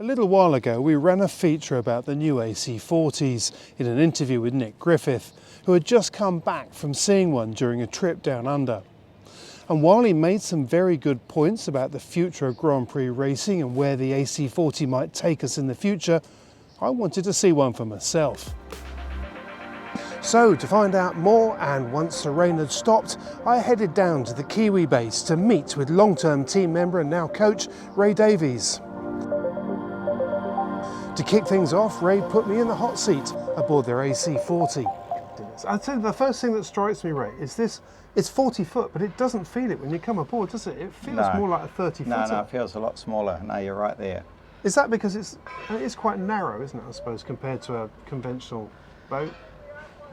A little while ago we ran a feature about the new AC40s in an interview with Nick Griffith, who had just come back from seeing one during a trip down under. And while he made some very good points about the future of Grand Prix racing and where the AC40 might take us in the future, I wanted to see one for myself. So to find out more, and once the rain had stopped, I headed down to the Kiwi base to meet with long-term team member and now coach Ray Davies. To kick things off, Ray put me in the hot seat aboard their AC40. I'd say the first thing that strikes me, Ray, is this. It's 40 foot, but it doesn't feel it when you come aboard, does it? It feels more like a 30 footer. No, it feels a lot smaller. No, you're right there. Is that because it's quite narrow, isn't it, I suppose, compared to a conventional boat?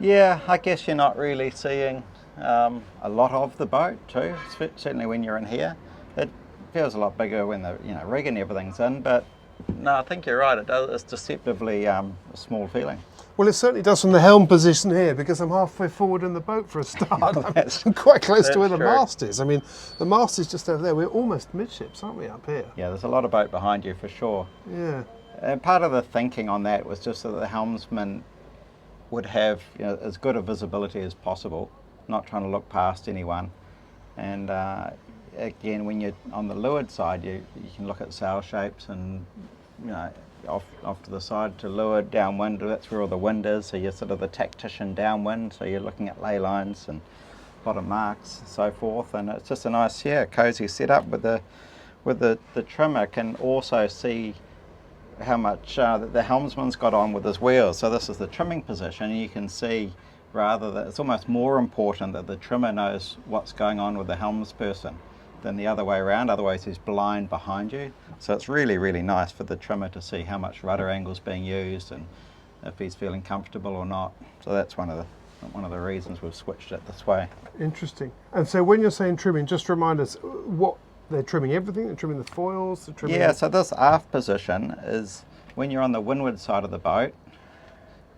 Yeah, I guess you're not really seeing a lot of the boat too. Certainly when you're in here, it feels a lot bigger when the rig and everything's in. But no, I think you're right. It does. It's deceptively a small feeling. Well, it certainly does from the helm position here, because I'm halfway forward in the boat for a start. I'm quite close to where the mast is. I mean, the mast is just over there. We're almost midships, aren't we, up here? Yeah, there's a lot of boat behind you for sure. Yeah. And part of the thinking on that was just that the helmsman would have as good a visibility as possible, not trying to look past anyone. And again, when you're on the leeward side, you can look at sail shapes and off to the side to leeward, downwind, that's where all the wind is, so you're sort of the tactician downwind, so you're looking at ley lines and bottom marks and so forth, and it's just a nice, cosy setup with the trimmer. Can also see how much the helmsman's got on with his wheels. So this is the trimming position, and you can see rather that it's almost more important that the trimmer knows what's going on with the helmsperson than the other way around, otherwise he's blind behind you. So it's really, really nice for the trimmer to see how much rudder angle's being used and if he's feeling comfortable or not. So that's one of the reasons we've switched it this way. Interesting. And so when you're saying trimming, just remind us what they're trimming. Everything? They're trimming the foils? They're trimming so this aft position is when you're on the windward side of the boat,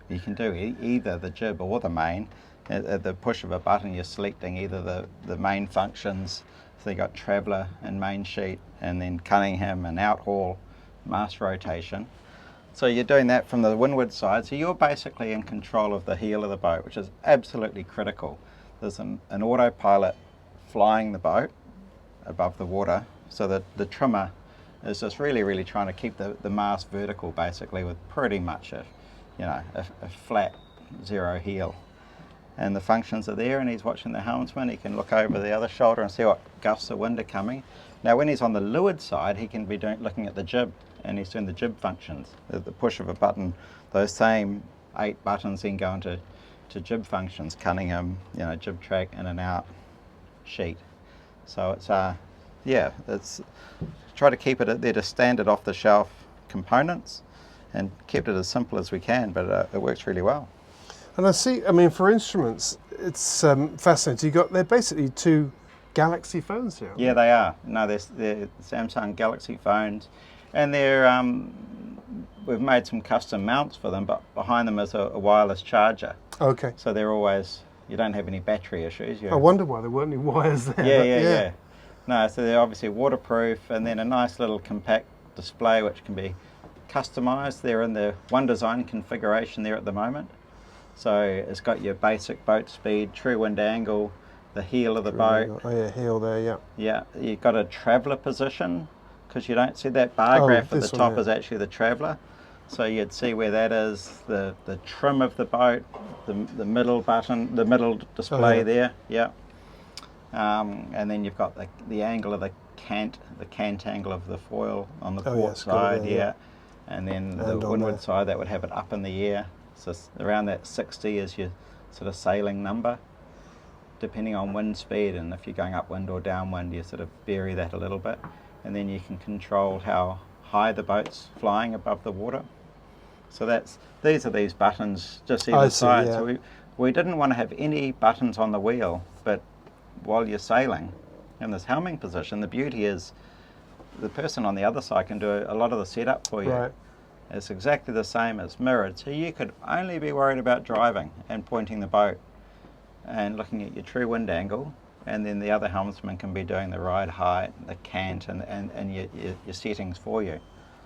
you can do either the jib or the main. At the push of a button, you're selecting either the main functions. So you got traveller and main sheet, and then Cunningham and outhaul, mast rotation. So you're doing that from the windward side. So you're basically in control of the heel of the boat, which is absolutely critical. There's an autopilot flying the boat above the water, so that the trimmer is just really, really trying to keep the mast vertical, basically, with pretty much a flat zero heel. And the functions are there, and he's watching the helmsman. He can look over the other shoulder and see what gusts of wind are coming. Now when he's on the leeward side, he can be looking at the jib, and he's doing the jib functions. At the push of a button, those same 8 buttons then go into jib functions, Cunningham, jib track, in and out, sheet. So it's it's try to keep it at their standard off-the-shelf components and kept it as simple as we can, but it works really well. And I see, for instruments, it's fascinating. They're basically 2 Galaxy phones here. Yeah, they are. No, they're Samsung Galaxy phones, and we've made some custom mounts for them, but behind them is a wireless charger. Okay. So they're always, you don't have any battery issues. I wonder why there weren't any wires there. Yeah. No, so they're obviously waterproof, and then a nice little compact display which can be customised. They're in the One Design configuration there at the moment. So it's got your basic boat speed, true wind angle, the heel of the boat. Oh yeah, heel there, yeah. Yeah, you've got a traveller position, because you don't see that bar graph at the top is actually the traveller. So you'd see where that is, the trim of the boat, the middle button, the middle display there, yeah. And then you've got the angle of the cant angle of the foil on the port side, yeah. And then the windward side, that would have it up in the air. So around that 60 is your sort of sailing number, depending on wind speed, and if you're going upwind or downwind, you sort of vary that a little bit. And then you can control how high the boat's flying above the water. So these are these buttons just either side. Yeah. So we didn't want to have any buttons on the wheel, but while you're sailing in this helming position, the beauty is the person on the other side can do a lot of the setup for you. Right. It's exactly the same as mirrored, so you could only be worried about driving and pointing the boat and looking at your true wind angle, and then the other helmsman can be doing the ride height, the cant, and your settings for you.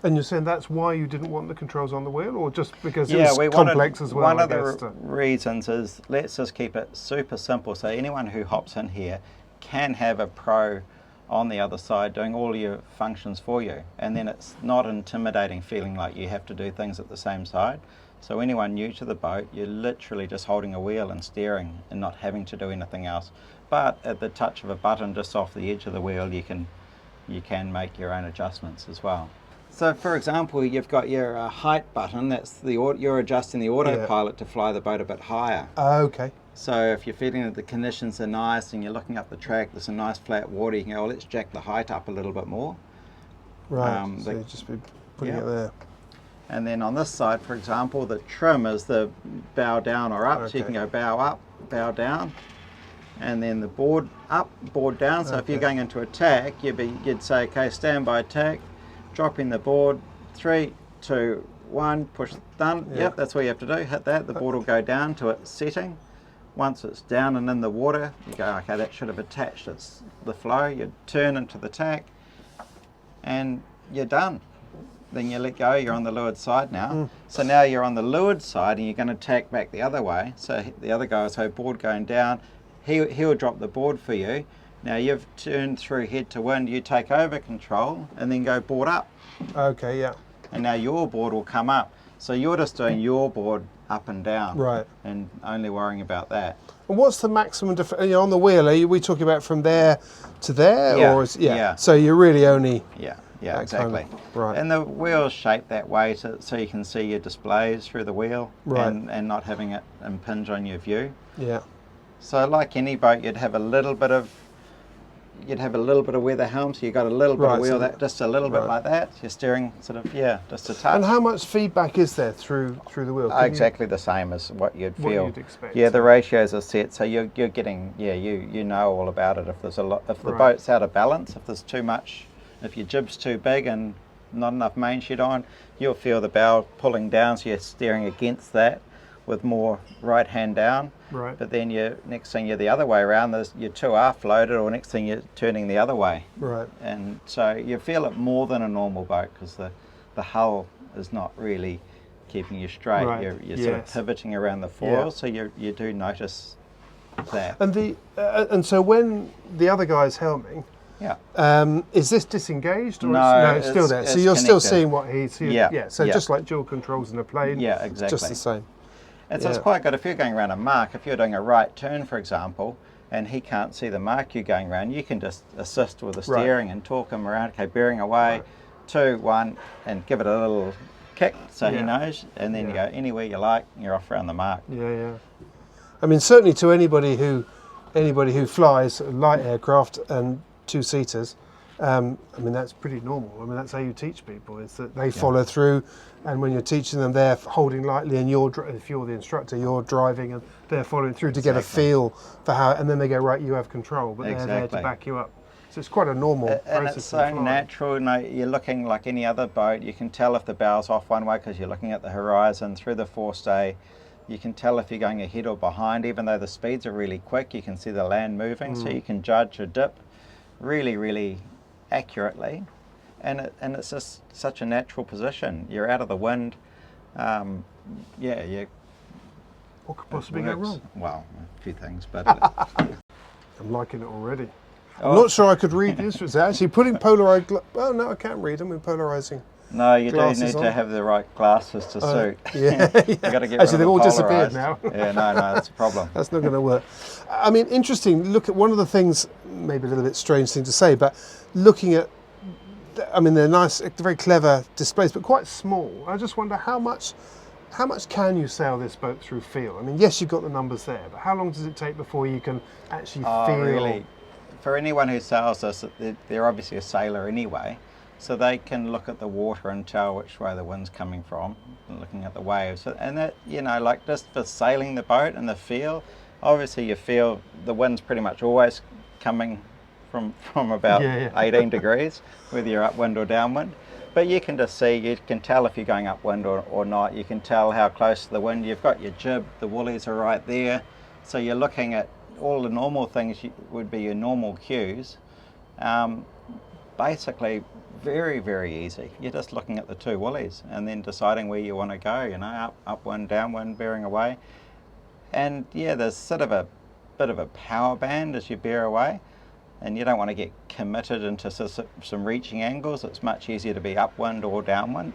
And you're saying that's why you didn't want the controls on the wheel, or just because it Yeah, was we complex wanted, as well? one I of the guess, reasons is let's just keep it super simple so anyone who hops in here can have a pro on the other side doing all your functions for you, and then it's not intimidating feeling like you have to do things at the same side. So anyone new to the boat, you're literally just holding a wheel and steering and not having to do anything else. But at the touch of a button just off the edge of the wheel, you can make your own adjustments as well. So for example, you've got your height button, that's you're adjusting the autopilot to fly the boat a bit higher. Okay. So if you're feeling that the conditions are nice and you're looking up the track, there's some nice flat water, you can go, let's jack the height up a little bit more. Right, so you just be putting it there. And then on this side, for example, the trim is the bow down or up, so you can go bow up, bow down. And then the board up, board down. So if you're going into attack, you'd say, okay, stand by attack, dropping the board, 3, 2, 1, push done. Yep, that's what you have to do. Hit that. The board will go down to its setting. Once it's down and in the water, you go, okay, that should have attached the flow. You turn into the tack, and you're done. Then you let go. You're on the leeward side now. So now you're on the leeward side, and you're going to tack back the other way. So the other guy, so board going down. He'll drop the board for you. Now you've turned through head to wind, you take over control and then go board up. Okay, yeah. And now your board will come up. So you're just doing your board up and down. Right. And only worrying about that. And what's the maximum on the wheel? Are we talking about from there to there? Yeah, Or yeah. So you're really only... Yeah, exactly. Right. And the wheel's shaped that way so you can see your displays through the wheel and not having it impinge on your view. Yeah. So like any boat, you'd have a little bit of weather helm, so you got a little bit of wheel, that just a little bit like that. You're steering sort of, just a touch. And how much feedback is there through the wheel? Exactly the same as what you'd feel. What you'd expect. Yeah, the ratios are set, so you're getting, you know all about it. If there's if the boat's out of balance, if there's too much, if your jib's too big and not enough main shed on, you'll feel the bow pulling down, so you're steering against that with more right hand down. Right. But then next thing you're the other way around, you're too aft loaded, or next thing you're turning the other way. Right. And so you feel it more than a normal boat because the hull is not really keeping you straight. Right. You're sort of pivoting around the foil, so you do notice that. And and so when the other guy's helming, is this disengaged or no, it's still there? So you're connected. Still seeing what he's seeing. So just like dual controls in a plane. Yeah, exactly. Just the same. And so it's quite good if you're going around a mark, if you're doing a right turn, for example, and he can't see the mark you're going around, you can just assist with the steering and talk him around, okay, bearing away, 2, 1, and give it a little kick so he knows, and then you go anywhere you like, and you're off around the mark. Yeah. I mean, certainly to anybody who flies light aircraft and two-seaters, I mean, that's pretty normal. I mean, that's how you teach people, is that they follow through, and when you're teaching them, they're holding lightly, and if you're the instructor, you're driving, and they're following through to get a feel for how, and then they go, right, you have control, but they're there to back you up. So it's quite a normal process. And it's so natural. You're looking like any other boat. You can tell if the bow's off one way because you're looking at the horizon through the forestay. You can tell if you're going ahead or behind, even though the speeds are really quick. You can see the land moving, so you can judge a dip really, really accurately, and it's just such a natural position. You're out of the wind. What could possibly go wrong? Well, a few things, but I'm liking it already. I'm not sure I could read the instruments. Actually, putting polarized. Oh no, I can't read them with polarizing. No, you do need to have the right glasses to suit. Yeah. You got to get Actually, they've all polarized. disappeared now. Yeah, no, that's a problem. That's not going to work. I mean, interesting. Look at one of the things, maybe a little bit strange thing to say, but looking at, I mean, they're nice, very clever displays, but quite small. I just wonder how much can you sail this boat through feel? I mean, yes, you've got the numbers there, but how long does it take before you can actually feel? Really? For anyone who sails this, they're obviously a sailor anyway, so they can look at the water and tell which way the wind's coming from, looking at the waves. And that, like just for sailing the boat and the feel, obviously you feel the wind's pretty much always coming from about 18 degrees, whether you're upwind or downwind. But you can just see, you can tell if you're going upwind or not. You can tell how close to the wind. You've got your jib, the woolies are right there. So you're looking at all the normal things would be your normal cues. basically very, very easy. You're just looking at the two woolies and then deciding where you want to go, you know, upwind, downwind, bearing away. And yeah, there's sort of a bit of a power band as you bear away, and you don't want to get committed into some reaching angles. It's much easier to be upwind or downwind.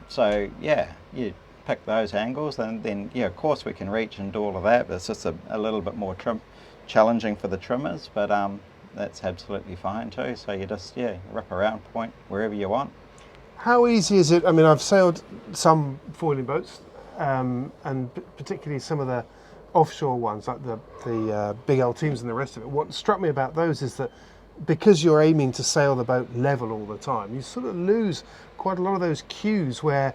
So yeah, you pick those angles, and then yeah, of course we can reach and do all of that, but it's just a little bit more challenging for the trimmers, but that's absolutely fine too. So you just, yeah, rip around, point wherever you want. How easy is it? I mean, I've sailed some foiling boats, and particularly some of the offshore ones, like the big L teams and the rest of it. What struck me about those is that because you're aiming to sail the boat level all the time, you sort of lose quite a lot of those cues where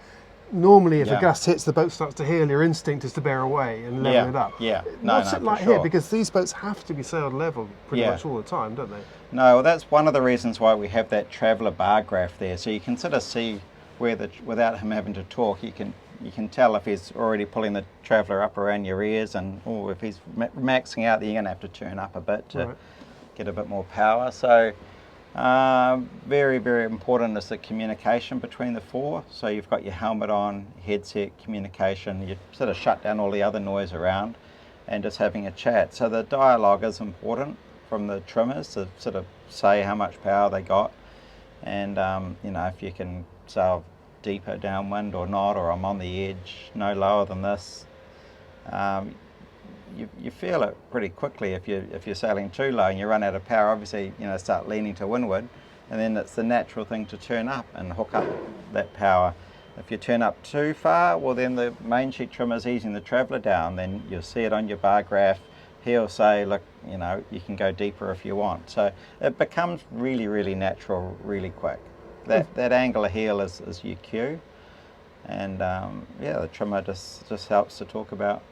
normally if a gust hits, the boat starts to heel, your instinct is to bear away and level it up. Yeah, What's it like here? Because these boats have to be sailed level pretty much all the time, don't they? No, well, that's one of the reasons why we have that traveller bar graph there, so you can sort of see where without him having to talk, you can tell if he's already pulling the traveller up around your ears, and if he's maxing out, then you're going to have to turn up a bit to get a bit more power. So very, very important is the communication between the four. So you've got your helmet on, headset, communication, you sort of shut down all the other noise around and just having a chat. So the dialogue is important from the trimmers to sort of say how much power they got, and you know, if you can sail deeper downwind or not, or I'm on the edge, no lower than this. You feel it pretty quickly if you're sailing too low and you run out of power. Obviously, you know, start leaning to windward, and then it's the natural thing to turn up and hook up that power. If you turn up too far, well then the main sheet trimmer's easing the traveller down, then you'll see it on your bar graph. He'll say, look, you know, you can go deeper if you want. So it becomes really, really natural really quick. That angle of heel is your cue, and yeah, the trimmer just helps to talk about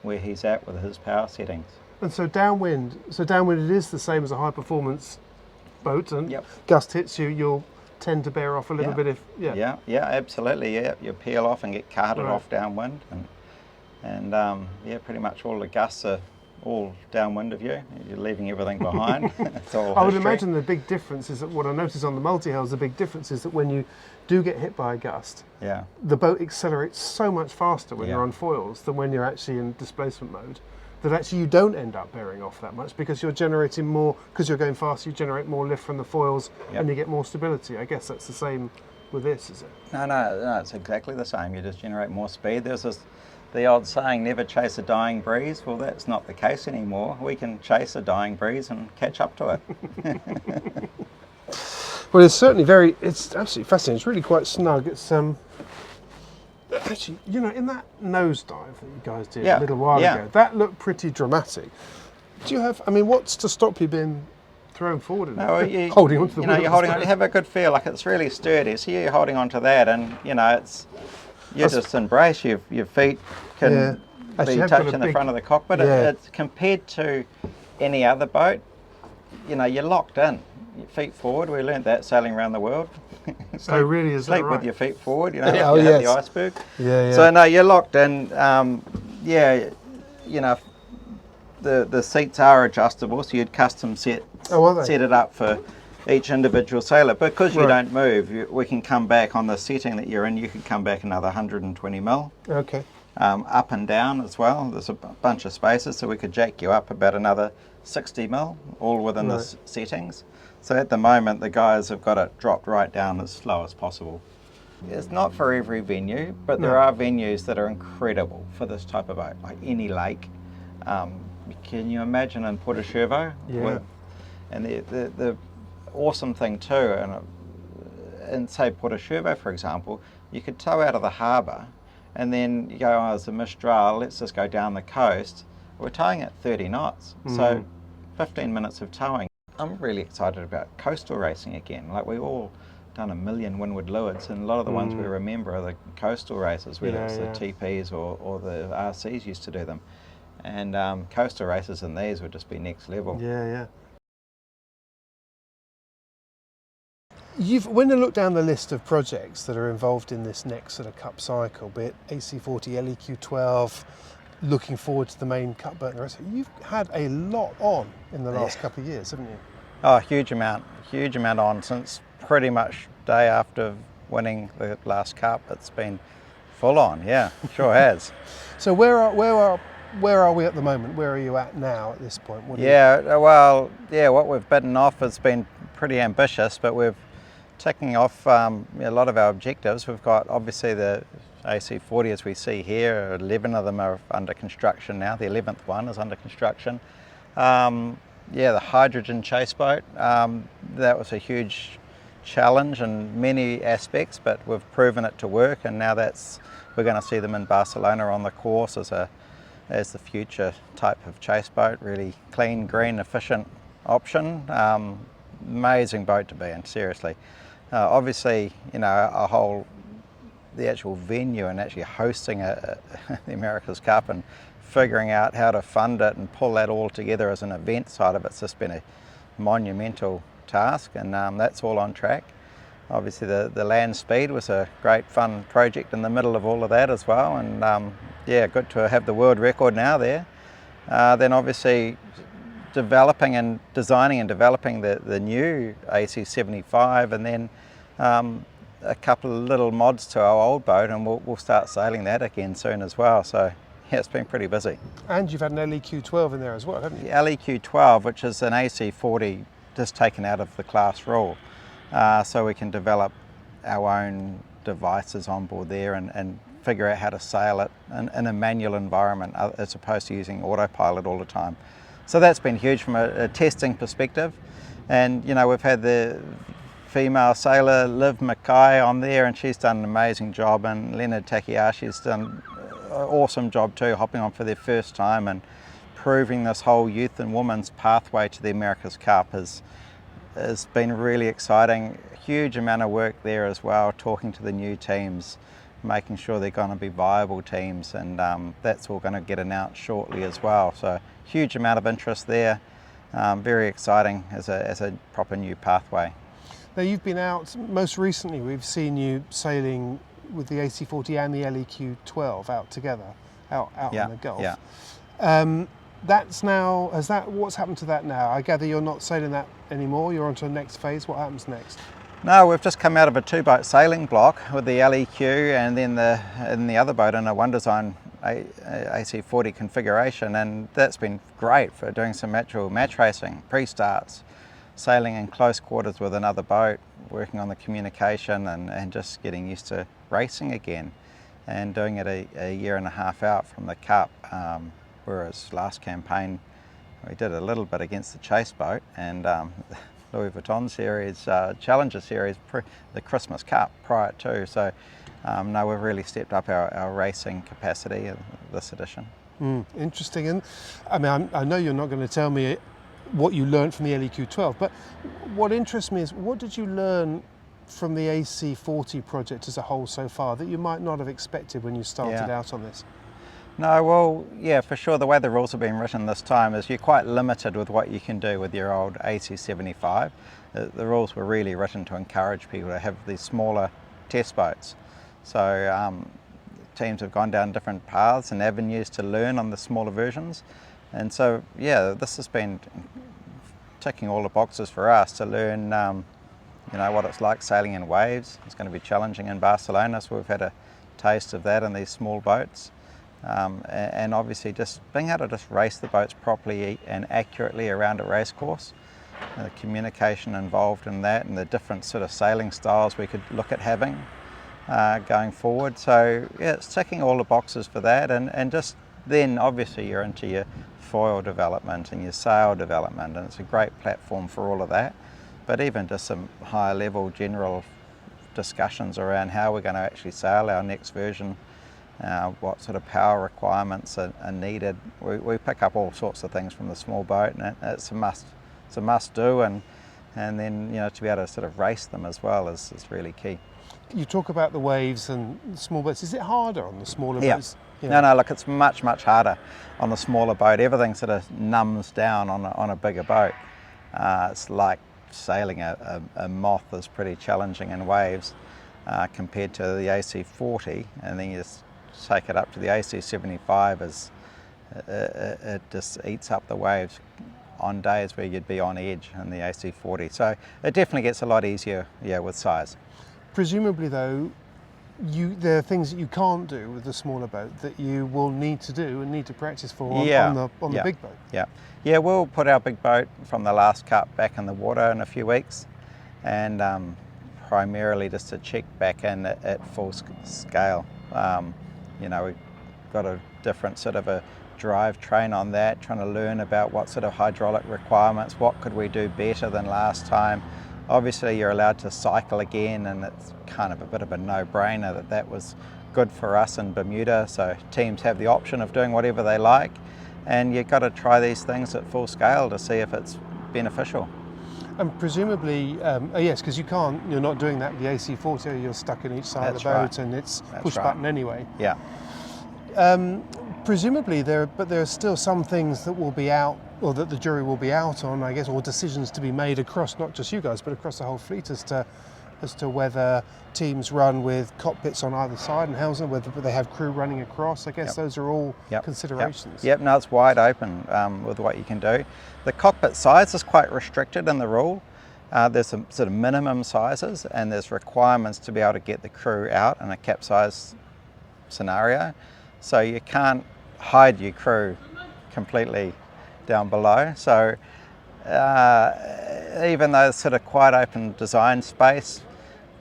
where he's at with his power settings. And so downwind it is the same as a high performance boat, and gust hits you, you'll tend to bear off a little bit if yeah, absolutely, yeah, you peel off and get carted off downwind, and yeah, pretty much all the gusts are all downwind of you. You're leaving everything behind. It's all I would imagine the big difference is that what I noticed on the multi-hulls, the big difference is that when you do get hit by a gust, the boat accelerates so much faster when you're on foils than when you're actually in displacement mode, that actually you don't end up bearing off that much because you're generating more, because you're going faster, you generate more lift from the foils and you get more stability. I guess that's the same with this, is it? No, it's exactly the same. You just generate more speed. There's the old saying, never chase a dying breeze. Well, that's not the case anymore. We can chase a dying breeze and catch up to it. Well, it's certainly it's absolutely fascinating. It's really quite snug. It's actually, you know, in that nosedive that you guys did a little while ago, that looked pretty dramatic. Do you have, I mean, what's to stop you being thrown forward and holding onto the wheel? You're holding on, you have a good feel, like it's really sturdy. So you're holding onto that, and you know, just embrace your feet can be touching the front of the cockpit. It's compared to any other boat, you know, you're locked in. Your feet forward. We learned that sailing around the world. Really, is that right? Sleep with your feet forward. You know, you have the iceberg. Yeah. So no, you're locked in. You know, the seats are adjustable, so you'd custom set it up for each individual sailor. Because you don't move, we can come back on the setting that you're in. You can come back another 120 mil. Okay. Up and down as well. There's a bunch of spaces, so we could jack you up about another 60 mil, all within the settings. So at the moment, the guys have got it dropped right down as slow as possible. It's not for every venue, but there are venues that are incredible for this type of boat, like any lake. Can you imagine in Porto-Cervo? Yeah. And the awesome thing too, and in say Porto-Cervo, for example, you could tow out of the harbour, and then you go, oh, there's a mistral, let's just go down the coast. We're towing at 30 knots, so 15 minutes of towing. I'm really excited about coastal racing again. Like, we've all done a million windward lewards, and a lot of the ones we remember are the coastal races, whether it's the TPs or the RCs used to do them. And coastal races in these would just be next level. Yeah. When you look down the list of projects that are involved in this next sort of cup cycle, be it AC40, LEQ12, looking forward to the main cup boat and the rest, you've had a lot on in the last couple of years, haven't you? Oh, huge amount on since pretty much day after winning the last cup. It's been full on, yeah, sure has. So where are we at the moment? Where are you at now at this point? Yeah, well, yeah, what we've bitten off has been pretty ambitious, but we're ticking off a lot of our objectives. We've got obviously the AC40 as we see here. 11 of them are under construction now. The 11th one is under construction. Yeah, the hydrogen chase boat, that was a huge challenge in many aspects, but we've proven it to work, and now we're going to see them in Barcelona on the course as the future type of chase boat. Really clean, green, efficient option. Amazing boat to be in, seriously. Obviously, the actual venue and actually hosting the America's Cup and figuring out how to fund it and pull that all together as an event side of it's just been a monumental task, and that's all on track. Obviously the land speed was a great fun project in the middle of all of that as well, and yeah, good to have the world record now there. Then obviously developing and designing and developing the new AC75, and then a couple of little mods to our old boat, and we'll start sailing that again soon as well. So yeah, it's been pretty busy. And you've had an LEQ12 in there as well, haven't you? The LEQ12, which is an AC40 just taken out of the class rule, so we can develop our own devices on board there and figure out how to sail it in a manual environment as opposed to using autopilot all the time. So that's been huge from a testing perspective. And we've had the female sailor Liv Mackay on there, and she's done an amazing job, and Leonard Takayashi's done an awesome job too, hopping on for their first time and proving this whole youth and women's pathway to the America's Cup has been really exciting. Huge amount of work there as well, talking to the new teams, making sure they're going to be viable teams, and that's all going to get announced shortly as well. So huge amount of interest there, very exciting as a proper new pathway. Now you've been out, most recently we've seen you sailing with the AC40 and the LEQ12 out together, out in the Gulf. Yeah. What's happened to that now? I gather you're not sailing that anymore, you're on to the next phase. What happens next? No, we've just come out of a 2-boat sailing block with the LEQ and then the other boat in a One Design AC40 configuration, and that's been great for doing some actual match racing, pre-starts, sailing in close quarters with another boat, working on the communication and just getting used to racing again, and doing it a year and a half out from the Cup, whereas last campaign we did a little bit against the chase boat and Louis Vuitton series, Challenger series, the Christmas Cup prior to. So no, we've really stepped up our racing capacity in this edition. Interesting. And I mean, I know you're not going to tell me what you learned from the LEQ12, but what interests me is, what did you learn from the AC40 project as a whole so far that you might not have expected when you started out on this? No, well, yeah, for sure. The way the rules have been written this time is you're quite limited with what you can do with your old AC75. The rules were really written to encourage people to have these smaller test boats. So teams have gone down different paths and avenues to learn on the smaller versions. And so, yeah, this has been ticking all the boxes for us to learn, what it's like sailing in waves. It's going to be challenging in Barcelona, so we've had a taste of that in these small boats. And obviously just being able to just race the boats properly and accurately around a race course. The communication involved in that and the different sort of sailing styles we could look at having going forward. So yeah, it's ticking all the boxes for that, and just then obviously you're into your foil development and your sail development, and it's a great platform for all of that. But even just some higher level general discussions around how we're going to actually sail our next version, what sort of power requirements are needed. We pick up all sorts of things from the small boat, and it's a must do, and then to be able to sort of race them as well is really key. You talk about the waves and the small boats. Is it harder on the smaller boats? No, look, it's much harder on the smaller boat. Everything sort of numbs down on a bigger boat. It's like sailing a moth is pretty challenging in waves compared to the AC40, and then you just take it up to the AC75 it just eats up the waves on days where you'd be on edge in the AC40. So it definitely gets a lot easier, with size. Presumably though, there are things that you can't do with the smaller boat that you will need to do and need to practice for on the big boat. Yeah, we'll put our big boat from the last cup back in the water in a few weeks, and primarily just to check back in at full scale. We've got a different sort of a drive train on that, trying to learn about what sort of hydraulic requirements, what could we do better than last time. Obviously you're allowed to cycle again, and it's kind of a bit of a no-brainer that was good for us in Bermuda, so teams have the option of doing whatever they like, and you've got to try these things at full scale to see if it's beneficial. And presumably, yes, because you're not doing that with the AC40, you're stuck in each side of the boat, and it's push button anyway. Yeah. Presumably there are still some things that will be out, or that the jury will be out on, I guess, or decisions to be made across not just you guys, but across the whole fleet as to whether teams run with cockpits on either side and housing, whether they have crew running across. I guess those are all considerations. Yep, no, it's wide open with what you can do. The cockpit size is quite restricted in the rule. There's some sort of minimum sizes, and there's requirements to be able to get the crew out in a capsize scenario. So you can't hide your crew completely down below. So even though it's sort of quite open design space,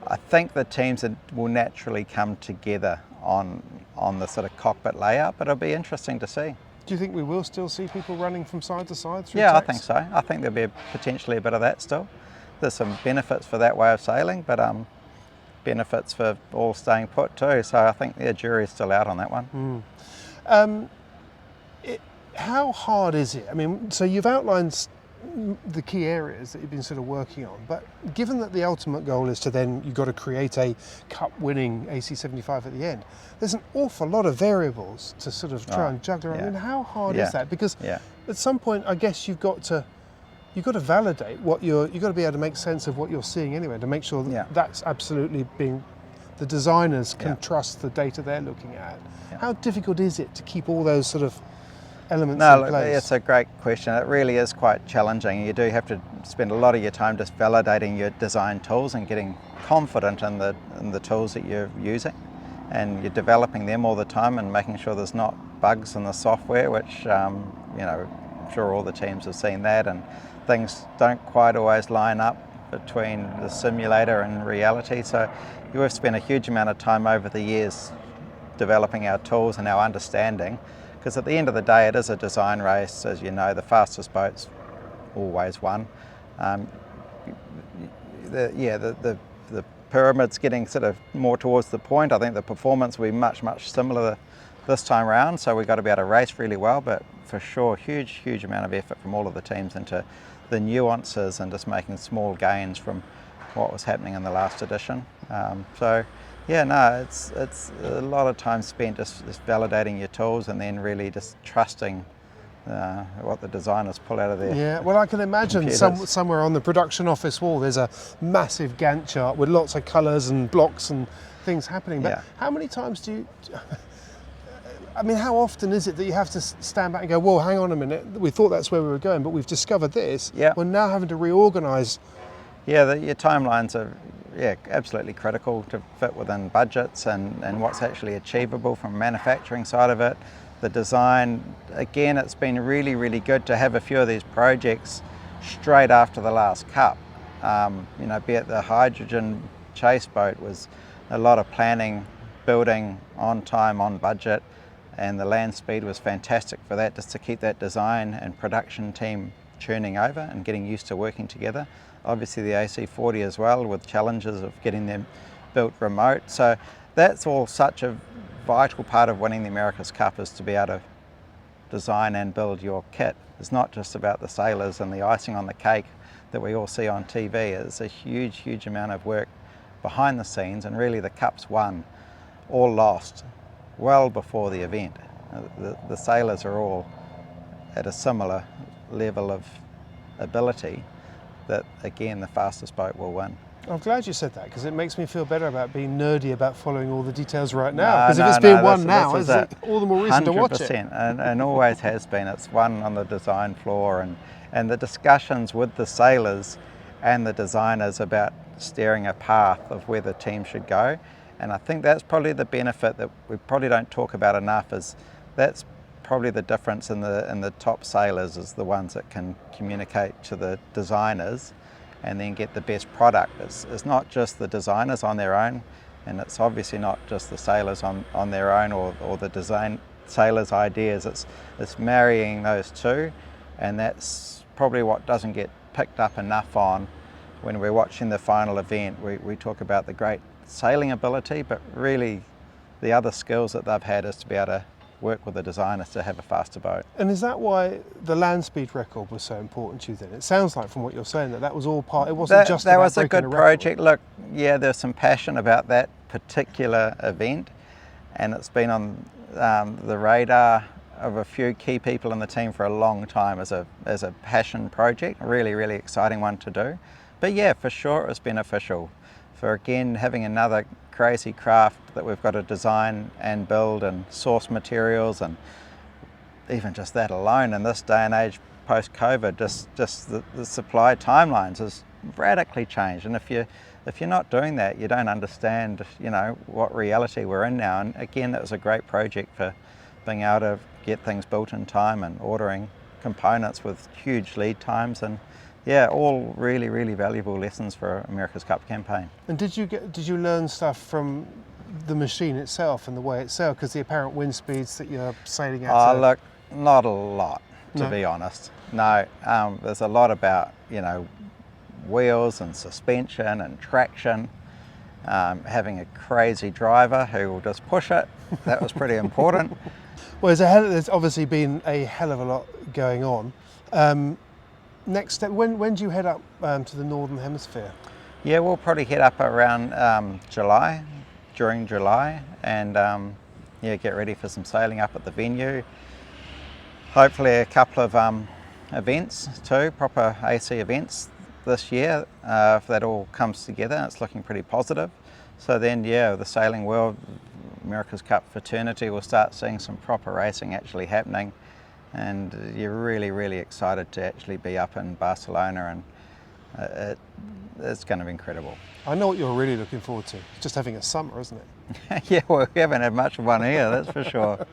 I think the teams will naturally come together on the sort of cockpit layout, but it'll be interesting to see. Do you think we will still see people running from side to side through Yeah, tacks? I think so. I think there'll be potentially a bit of that still. There's some benefits for that way of sailing, but benefits for all staying put too. So I think the jury's still out on that one. How hard is it? I mean, so you've outlined the key areas that you've been sort of working on, but given that the ultimate goal is to then, you've got to create a cup-winning AC75 at the end, there's an awful lot of variables to sort of try and juggle around. I mean, how hard is that? Because at some point, I guess you've got to validate what you've got to be able to make sense of what you're seeing anyway, to make sure that that's absolutely being, the designers can trust the data they're looking at. How difficult is it to keep all those sort of elements in place? It's a great question. It really is quite challenging. You do have to spend a lot of your time just validating your design tools and getting confident in the tools that you're using, and you're developing them all the time and making sure there's not bugs in the software, which I'm sure all the teams have seen that, and things don't quite always line up between the simulator and reality. So we've spent a huge amount of time over the years developing our tools and our understanding, because at the end of the day it is a design race. As you know, the fastest boats always won. The pyramid's getting sort of more towards the point. I think the performance will be much similar this time around, so we've got to be able to race really well, but for sure huge amount of effort from all of the teams into the nuances and just making small gains from what was happening in the last edition. It's a lot of time spent just validating your tools and then really just trusting what the designers pull out of there. Yeah, well, I can imagine somewhere on the production office wall there's a massive Gantt chart with lots of colours and blocks and things happening. But how many times do you... I mean, how often is it that you have to stand back and go, whoa, hang on a minute, we thought that's where we were going, but we've discovered this. We're now having to reorganise. Yeah, your timelines are absolutely critical to fit within budgets and what's actually achievable from the manufacturing side of it. The design, again, it's been really good to have a few of these projects straight after the last cup. Be it the hydrogen chase boat, was a lot of planning, building on time, on budget, and the land speed was fantastic for that, just to keep that design and production team churning over and getting used to working together. Obviously the AC40 as well, with challenges of getting them built remote. So that's all such a vital part of winning the America's Cup, is to be able to design and build your kit. It's not just about the sailors and the icing on the cake that we all see on TV. It's a huge amount of work behind the scenes, and really the Cup's won or lost well before the event. The sailors are all at a similar level of ability that, again, the fastest boat will win. I'm glad you said that, because it makes me feel better about being nerdy about following all the details right now. Because if it's been won now, it's all the more reason to watch it. 100%, and always has been. It's won on the design floor, and the discussions with the sailors and the designers about steering a path of where the team should go. And I think that's probably the benefit that we probably don't talk about enough, is that's probably the difference in the top sailors, is the ones that can communicate to the designers and then get the best product. It's not just the designers on their own, and it's obviously not just the sailors on their own or the design sailors' ideas. It's marrying those two, and that's probably what doesn't get picked up enough on when we're watching the final event. We talk about the great sailing ability, but really the other skills that they've had is to be able to work with the designers to have a faster boat. And is that why the land speed record was so important to you then? It sounds like from what you're saying that was all part, it wasn't just about that was a breaking good record. project. Look, yeah, there's some passion about that particular event, and it's been on the radar of a few key people in the team for a long time as a passion project. Really, really exciting one to do. But yeah, for sure it was beneficial for, again, having another crazy craft that we've got to design and build and source materials, and even just that alone in this day and age post-COVID, just the supply timelines has radically changed. And if you're not doing that, you don't understand, you know, what reality we're in now. And again, that was a great project for being able to get things built in time and ordering components with huge lead times, and yeah, all really, really valuable lessons for America's Cup campaign. And did you learn stuff from the machine itself and the way it sailed? Because the apparent wind speeds that you're sailing at. Oh, look, not a lot, to be honest. No, there's a lot about, you know, wheels and suspension and traction. Having a crazy driver who will just push it, that was pretty important. Well, there's obviously been a hell of a lot going on. Next step, when do you head up to the Northern Hemisphere? Yeah, we'll probably head up around July, during July, and yeah, get ready for some sailing up at the venue. Hopefully a couple of events too, proper AC events this year, if that all comes together. It's looking pretty positive. So then, yeah, the sailing world, America's Cup fraternity, will start seeing some proper racing actually happening. And you're really, really excited to actually be up in Barcelona, and it's going to be incredible. I know what you're really looking forward to. It's just having a summer, isn't it? Yeah, well, we haven't had much of one here, that's for sure.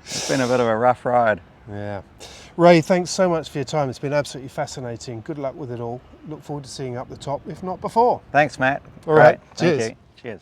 It's been a bit of a rough ride. Yeah. Ray, thanks so much for your time. It's been absolutely fascinating. Good luck with it all. Look forward to seeing you up the top, if not before. Thanks, Matt. All right. Thank Cheers. you. Cheers.